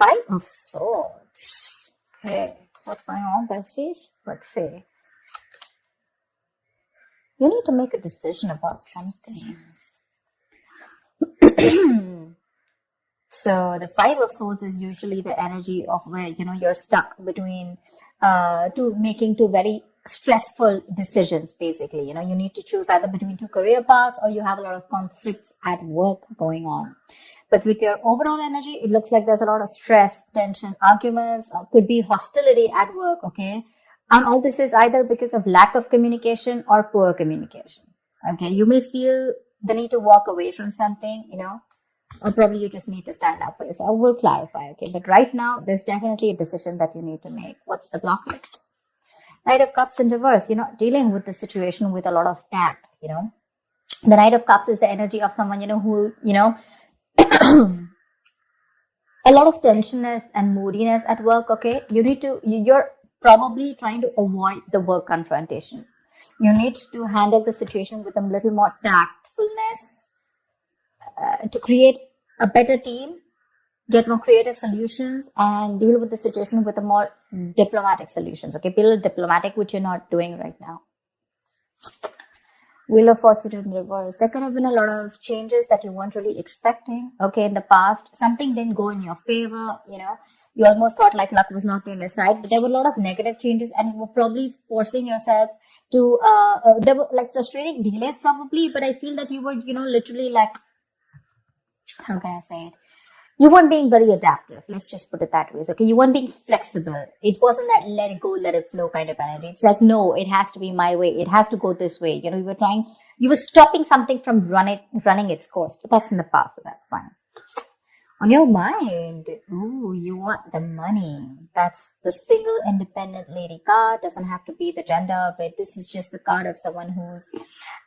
Five of Swords. Okay, what's going on, Pisces? Let's see. You need to make a decision about something. So the Five of Swords is usually the energy of where, you're stuck between making two very stressful decisions, basically. You need to choose either between two career paths, or you have a lot of conflicts at work going on. But with your overall energy, it looks like there's a lot of stress, tension, arguments, could be hostility at work, okay? And all this is either because of lack of communication or poor communication, okay? You may feel the need to walk away from something, or probably you just need to stand up for yourself. We'll clarify, okay? But right now, there's definitely a decision that you need to make. What's the blockage? Knight of Cups in reverse, dealing with the situation with a lot of tact, The Knight of Cups is the energy of someone, who, a lot of tensionness and moodiness at work, okay? You're probably trying to avoid the work confrontation. You need to handle the situation with a little more tactfulness to create a better team, get more creative solutions, and deal with the situation with a more diplomatic solutions, okay? Be a little diplomatic, which you're not doing right now. Wheel of Fortune in reverse. There could have been a lot of changes that you weren't really expecting, okay, in the past. Something didn't go in your favor, You almost thought like luck was not on your side, but there were a lot of negative changes, and you were probably forcing yourself to, there were like frustrating delays probably, but I feel that you were, literally like, how can I say it? You weren't being very adaptive. Let's just put it that way. Okay, you weren't being flexible. It wasn't that let it go, let it flow kind of energy. It's like, no, it has to be my way. It has to go this way. You were stopping something from running its course, but that's in the past, so that's fine. On your mind, you want the money. That's the single independent lady card. Doesn't have to be the gender, but this is just the card of someone who's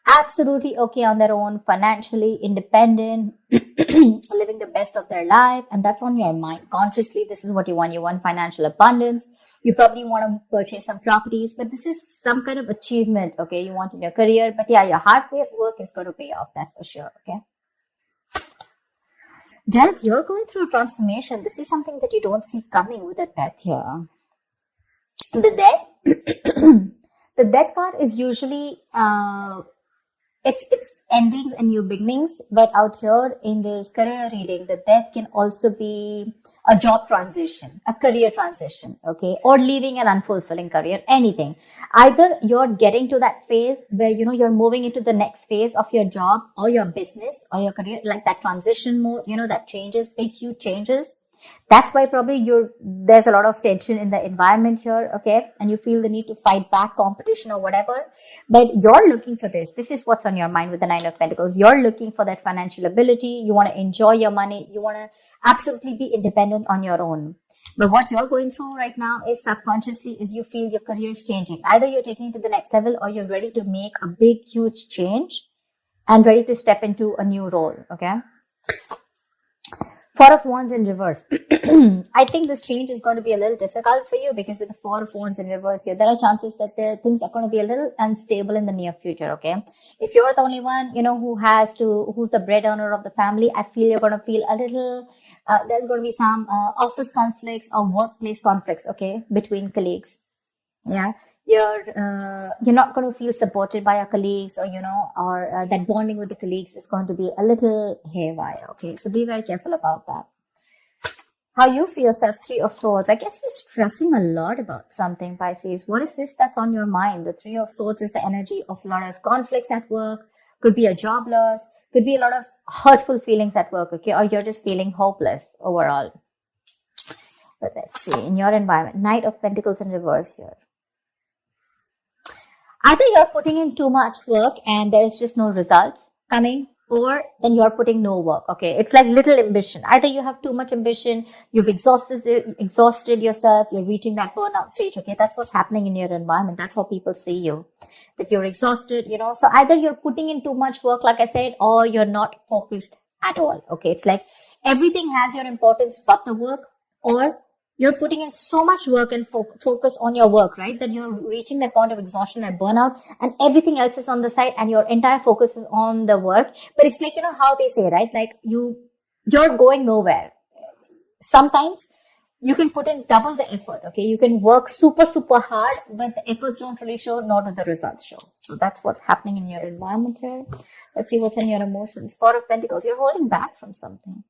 absolutely okay on their own, financially independent, living the best of their life, and that's on your mind. Consciously, this is what you want. You want financial abundance. You probably want to purchase some properties, but this is some kind of achievement, okay, you want in your career. But yeah, your hard work is going to pay off, that's for sure, okay? Death, you're going through a transformation. This is something that you don't see coming with a death here. The death card is usually, it's endings and new beginnings, but out here in this career reading, the death can also be a job transition, a career transition, okay, or leaving an unfulfilling career, anything. Either you're getting to that phase where, you're moving into the next phase of your job or your business or your career, like that transition mode, that changes, big, huge changes. That's why probably there's a lot of tension in the environment here, okay? And you feel the need to fight back competition or whatever. But you're looking for this. This is what's on your mind with the Nine of Pentacles. You're looking for that financial ability. You want to enjoy your money. You want to absolutely be independent on your own. But what you're going through right now is subconsciously is you feel your career is changing. Either you're taking it to the next level or you're ready to make a big, huge change and ready to step into a new role, okay? Four of Wands in reverse. I think this change is going to be a little difficult for you because with the Four of Wands in reverse here, there are chances that things are going to be a little unstable in the near future, okay? If you're the only one, who's the breadwinner of the family, I feel you're going to feel a little, there's going to be some office conflicts or workplace conflicts, okay, between colleagues. Yeah. You're not going to feel supported by your colleagues or, that bonding with the colleagues is going to be a little haywire. Okay. So be very careful about that. How you see yourself, Three of Swords. I guess you're stressing a lot about something, Pisces. What is this that's on your mind? The Three of Swords is the energy of a lot of conflicts at work. Could be a job loss. Could be a lot of hurtful feelings at work. Okay. Or you're just feeling hopeless overall. But let's see. In your environment, Knight of Pentacles in reverse here. Either you're putting in too much work and there's just no results coming, or then you're putting no work. Okay, it's like little ambition. Either you have too much ambition, you've exhausted yourself, you're reaching that burnout stage. Okay, that's what's happening in your environment. That's how people see you, that you're exhausted. So either you're putting in too much work, like I said, or you're not focused at all. Okay, it's like everything has your importance but the work, or you're putting in so much work and focus on your work, right? That you're reaching that point of exhaustion and burnout and everything else is on the side and your entire focus is on the work. But it's like, how they say, right? Like you're going nowhere. Sometimes you can put in double the effort, okay? You can work super, super hard, but the efforts don't really show, nor do the results show. So that's what's happening in your environment here. Let's see what's in your emotions. Four of Pentacles, you're holding back from something.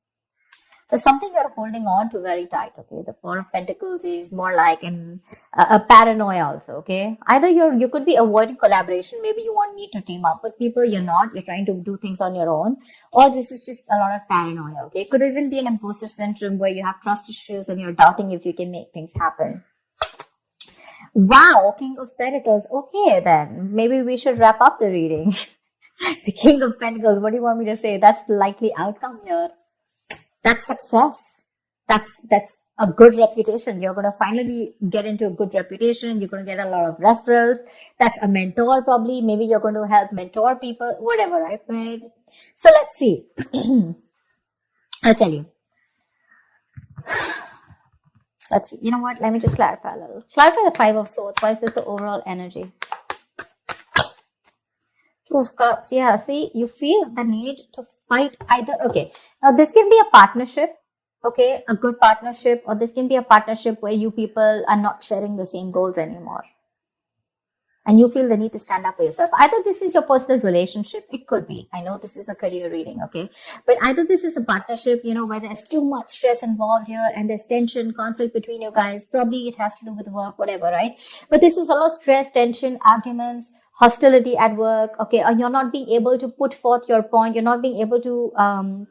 There's something you're holding on to very tight, okay? The Four of Pentacles is more like a paranoia also, okay? Either you could be avoiding collaboration. Maybe you won't need to team up with people. You're not. You're trying to do things on your own. Or this is just a lot of paranoia, okay? It could even be an imposter syndrome where you have trust issues and you're doubting if you can make things happen. Wow, King of Pentacles. Okay, then. Maybe we should wrap up the reading. The King of Pentacles, what do you want me to say? That's the likely outcome here. That's success. That's a good reputation. You're going to finally get into a good reputation. You're going to get a lot of referrals. That's a mentor probably. Maybe you're going to help mentor people, whatever, right? So let's see. I'll tell you. Let's see. You know what? Let me just clarify a little. Clarify the Five of Swords. Why is this the overall energy? Two of Cups. Yeah, see, you feel the need to fight either. Okay, now this can be a partnership, okay, a good partnership, or this can be a partnership where you people are not sharing the same goals anymore and you feel the need to stand up for yourself. Either this is your personal relationship, it could be, I know this is a career reading, okay, but either this is a partnership, you know, where there's too much stress involved here and there's tension, conflict between you guys. Probably it has to do with work, whatever, right? But this is a lot of stress, tension, arguments, hostility at work, okay, or you're not being able to put forth your point, you're not being able to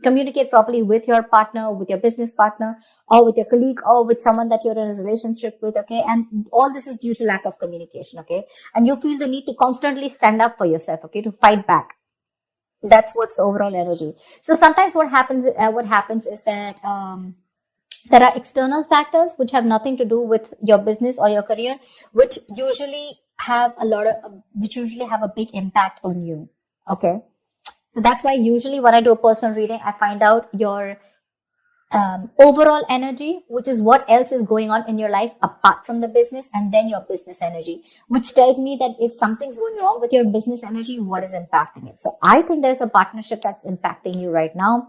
communicate properly with your partner, with your business partner, or with your colleague, or with someone that you're in a relationship with, okay, and all this is due to lack of communication, okay, and you feel the need to constantly stand up for yourself, okay, to fight back. That's what's the overall energy. So sometimes what happens is that there are external factors which have nothing to do with your business or your career, which usually have a big impact on you. Okay. So that's why usually when I do a personal reading, I find out your overall energy, which is what else is going on in your life apart from the business, and then your business energy, which tells me that if something's going wrong with your business energy, what is impacting it. So I think there's a partnership that's impacting you right now,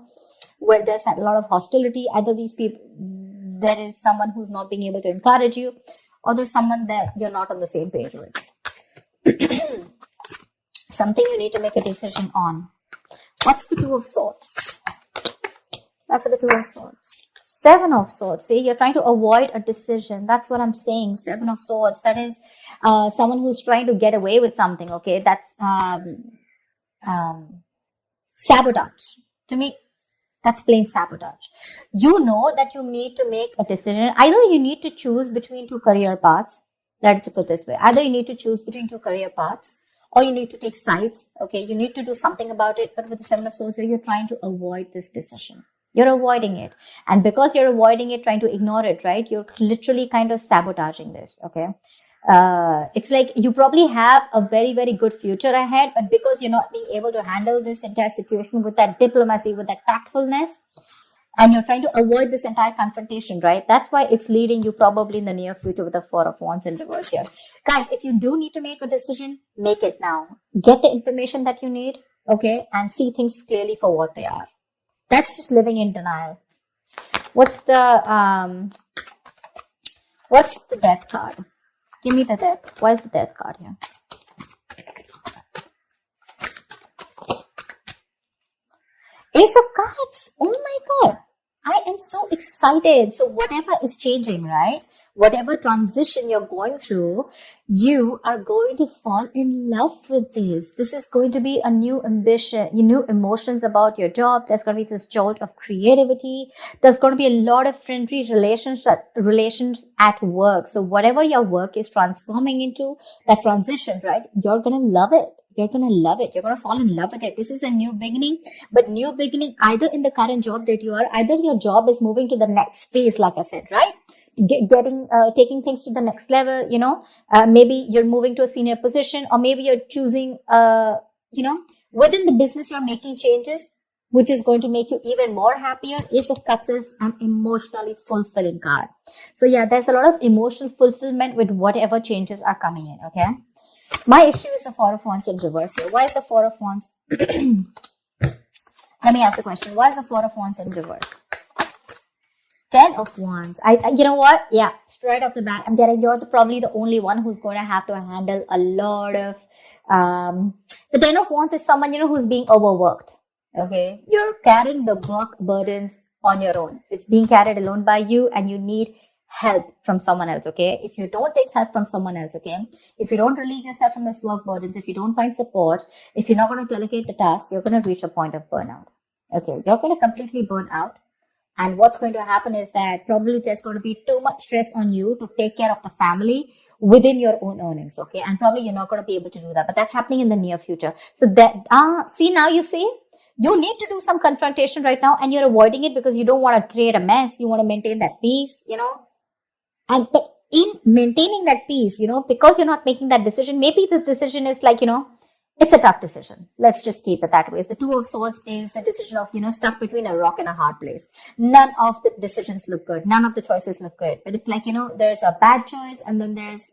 where there's a lot of hostility. Either these people, there is someone who's not being able to encourage you, or there's someone that you're not on the same page with. Something you need to make a decision on. What's the Two of Swords? After the Two of Swords. Seven of Swords. See, you're trying to avoid a decision. That's what I'm saying. Seven of Swords. That is someone who's trying to get away with something. Okay, that's sabotage. To me, that's plain sabotage. You know that you need to make a decision. Either you need to choose between two career paths. Let's put it this way. Either you need to choose between two career paths, or you need to take sides. Okay, you need to do something about it. But with the Seven of Swords, you're trying to avoid this decision. You're avoiding it. And because you're avoiding it, trying to ignore it, right? You're literally kind of sabotaging this. Okay. It's like you probably have a very, very good future ahead, but because you're not being able to handle this entire situation with that diplomacy, with that tactfulness, and you're trying to avoid this entire confrontation, right? That's why it's leading you probably in the near future with the Four of Wands in reverse here. Guys, if you do need to make a decision, make it now. Get the information that you need, okay, and see things clearly for what they are. That's just living in denial. What's the Death card? Give me the Death. Why is the Death card here? Ace of Cups. Oh my God. I am so excited. So whatever is changing, right? Whatever transition you're going through, you are going to fall in love with this. This is going to be a new ambition, new emotions about your job. There's going to be this jolt of creativity. There's going to be a lot of friendly relations at work. So whatever your work is transforming into, that transition, right? You're going to love it. You're going to love it. You're going to fall in love with it. This is a new beginning, but new beginning either in the current job that you are, either your job is moving to the next phase, like I said, right? Taking things to the next level, you know, maybe you're moving to a senior position, or maybe you're choosing, within the business, you're making changes, which is going to make you even more happier. Ace of Cups is an emotionally fulfilling card. So yeah, there's a lot of emotional fulfillment with whatever changes are coming in. Okay. My issue is the Four of Wands in reverse here. Why is the Four of Wands? Let me ask the question. Why is the Four of Wands in reverse? Ten of Wands. You know what? Yeah, straight off the bat, I'm getting you're probably the only one who's going to have to handle a lot of. The Ten of Wands is someone who's being overworked. Okay, you're carrying the work burdens on your own. It's being carried alone by you, and you need help from someone else. Okay, if you don't take help from someone else, okay, if you don't relieve yourself from this work burdens, if you don't find support, if you're not going to delegate the task, you're going to reach a point of burnout. Okay, you're going to completely burn out. And what's going to happen is that probably there's going to be too much stress on you to take care of the family within your own earnings, okay? And probably you're not going to be able to do that, but that's happening in the near future. So that, you need to do some confrontation right now, and you're avoiding it because you don't want to create a mess. You want to maintain that peace, And but in maintaining that peace, because you're not making that decision, maybe this decision is like, it's a tough decision. Let's just keep it that way. The Two of Swords is the decision of, stuck between a rock and a hard place. None of the decisions look good. None of the choices look good. But it's like, there's a bad choice and then there's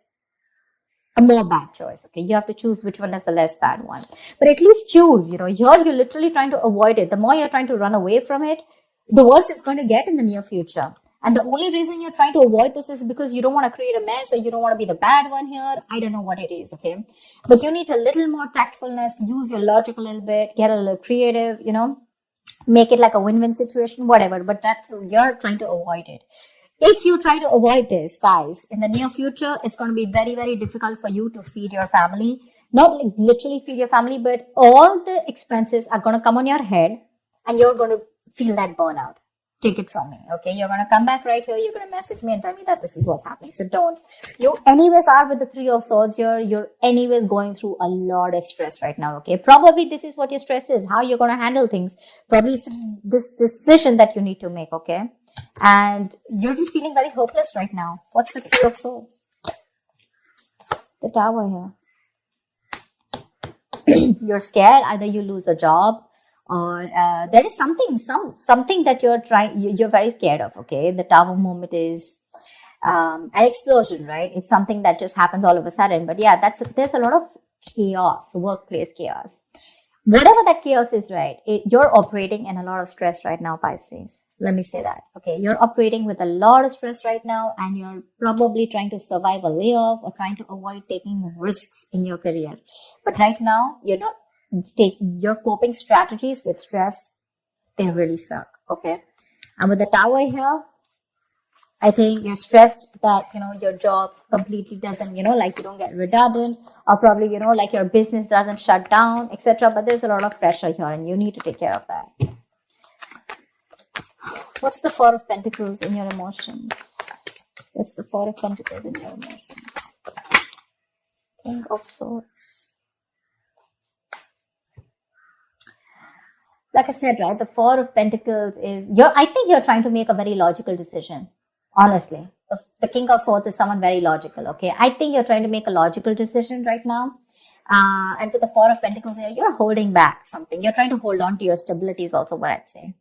a more bad choice. Okay. You have to choose which one is the less bad one. But at least choose, here you're literally trying to avoid it. The more you're trying to run away from it, the worse it's going to get in the near future. And the only reason you're trying to avoid this is because you don't want to create a mess or you don't want to be the bad one here. I don't know what it is, okay? But you need a little more tactfulness, use your logic a little bit, get a little creative, make it like a win-win situation, whatever. But you're trying to avoid it. If you try to avoid this, guys, in the near future, it's going to be very, very difficult for you to feed your family. Not like literally feed your family, but all the expenses are going to come on your head and you're going to feel that burnout. Take it from me, okay? You're going to come back right here. You're going to message me and tell me that this is what's happening. So don't. You anyways are with the Three of Swords here. You're anyways going through a lot of stress right now, okay? Probably this is what your stress is, how you're going to handle things. Probably this decision that you need to make, okay? And you're just feeling very hopeless right now. What's the Three of Swords? The Tower here. You're scared. Either you lose a job, or there is something that you're very scared of, okay? The Tower moment is an explosion, right? It's something that just happens all of a sudden. But yeah, there's a lot of chaos, workplace chaos. Whatever that chaos is, right? You're operating in a lot of stress right now, Pisces. Let me say that, okay? You're operating with a lot of stress right now, and you're probably trying to survive a layoff or trying to avoid taking risks in your career. But right now, you're not your coping strategies with stress, they really suck, okay? And with the Tower here, I think you're stressed that, your job completely doesn't, like you don't get redundant, or probably, like your business doesn't shut down, etc. But there's a lot of pressure here and you need to take care of that. What's the Four of Pentacles in your emotions? What's the Four of Pentacles in your emotions? King of Swords. Like I said, right, the Four of Pentacles is, I think you're trying to make a very logical decision. Honestly, the King of Swords is someone very logical, okay? I think you're trying to make a logical decision right now. And with the Four of Pentacles here, you're holding back something. You're trying to hold on to your stability is also what I'd say.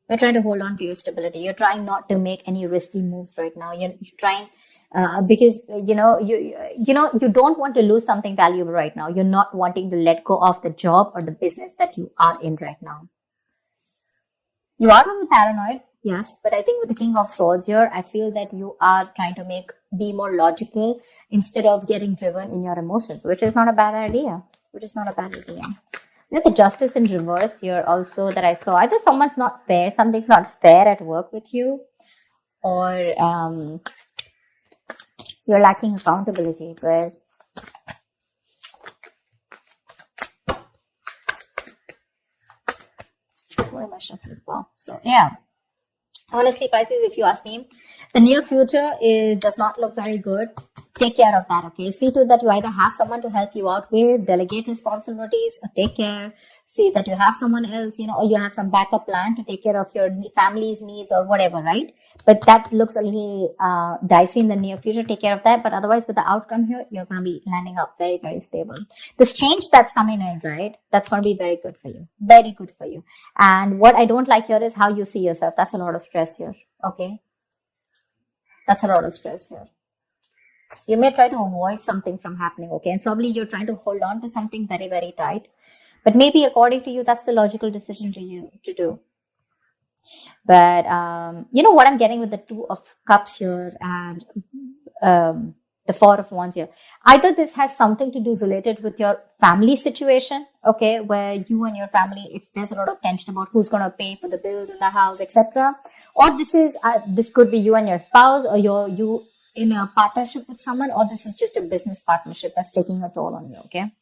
You're trying to hold on to your stability. You're trying not to make any risky moves right now. You're trying, because, you don't want to lose something valuable right now. You're not wanting to let go of the job or the business that you are in right now. You are really paranoid. Yes, but I think with the King of Swords here, I feel that you are trying to be more logical instead of getting driven in your emotions, which is not a bad idea. We have the Justice in reverse here also that I saw. Either something's not fair at work with you, or you're lacking accountability, but what am I shuffling for? So yeah. Honestly, Pisces, if you ask me, the near future does not look very good. Take care of that, okay? See to that you either have someone to help you out with, delegate responsibilities, or take care. See that you have someone else, or you have some backup plan to take care of your family's needs or whatever, right? But that looks a little dicey in the near future. Take care of that. But otherwise, with the outcome here, you're going to be landing up very, very stable. This change that's coming in, right? That's going to be very good for you. Very good for you. And what I don't like here is how you see yourself. That's a lot of stress here, okay? That's a lot of stress here. You may try to avoid something from happening, okay? And probably you're trying to hold on to something very, very tight. But maybe according to you, that's the logical decision to do. But you know what I'm getting with the Two of Cups here and the Four of Wands here. Either this has something to do related with your family situation, okay, where you and your family, there's a lot of tension about who's going to pay for the bills in the house, etc. Or this could be you and your spouse, or you in a partnership with someone, or this is just a business partnership that's taking a toll on you, okay?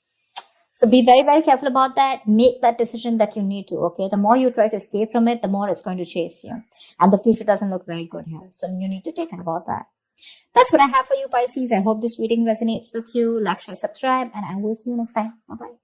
So be very, very careful about that. Make that decision that you need to, okay? The more you try to escape from it, the more it's going to chase you. And the future doesn't look very good here. So you need to take care about that. That's what I have for you, Pisces. I hope this reading resonates with you. Like, share, subscribe, and I will see you next time. Bye-bye.